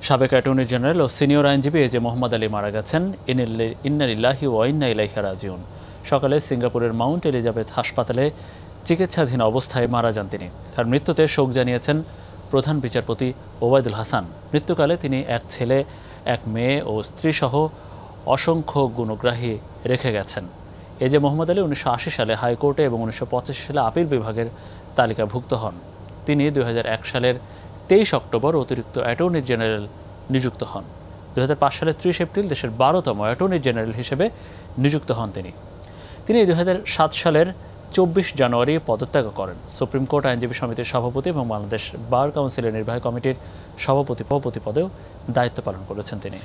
সাবেক attorney general ও senior আইনজীবী এজে মোহাম্মদ আলী মারা গেছেন। ইন্না লিল্লাহি ওয়া ইন্না ইলাইহি রাজিউন। সকালে সিঙ্গাপুরের মাউন্ট এলিজাবেথ হাসপাতালে চিকিৎসাধীন অবস্থায় মারা যান তিনি। তার মৃত্যুতে শোক জানিয়েছেন প্রধান বিচারপতি ওবায়দুল হাসান। মৃত্যুকালে তিনি এক ছেলে, এক মেয়ে ও স্ত্রীসহ অসংখ্য গুণগ্রাহী রেখে গেছেন। এজে মোহাম্মদ আলী 1980 সালে হাইকোর্টে এবং 1985 সালে আপিল বিভাগের তালিকাভুক্ত হন। তিনি 2001 সালের 23 অক্টোবর অতিরিক্ত অ্যাটর্নি জেনারেল নিযুক্ত হন। 2005 সালের 30 এপ্রিল দেশের 12তম অ্যাটর্নি জেনারেল হিসেবে নিযুক্ত হন তিনি। 2007 সালের 24 জানুয়ারি পদত্যাগ করেন। সুপ্রিম কোর্ট আইনজীবী সমিতির সভাপতি এবং বাংলাদেশ বার কাউন্সিলের নির্বাহী কমিটির সভাপতি পদেও দায়িত্ব পালন করেছেন তিনি।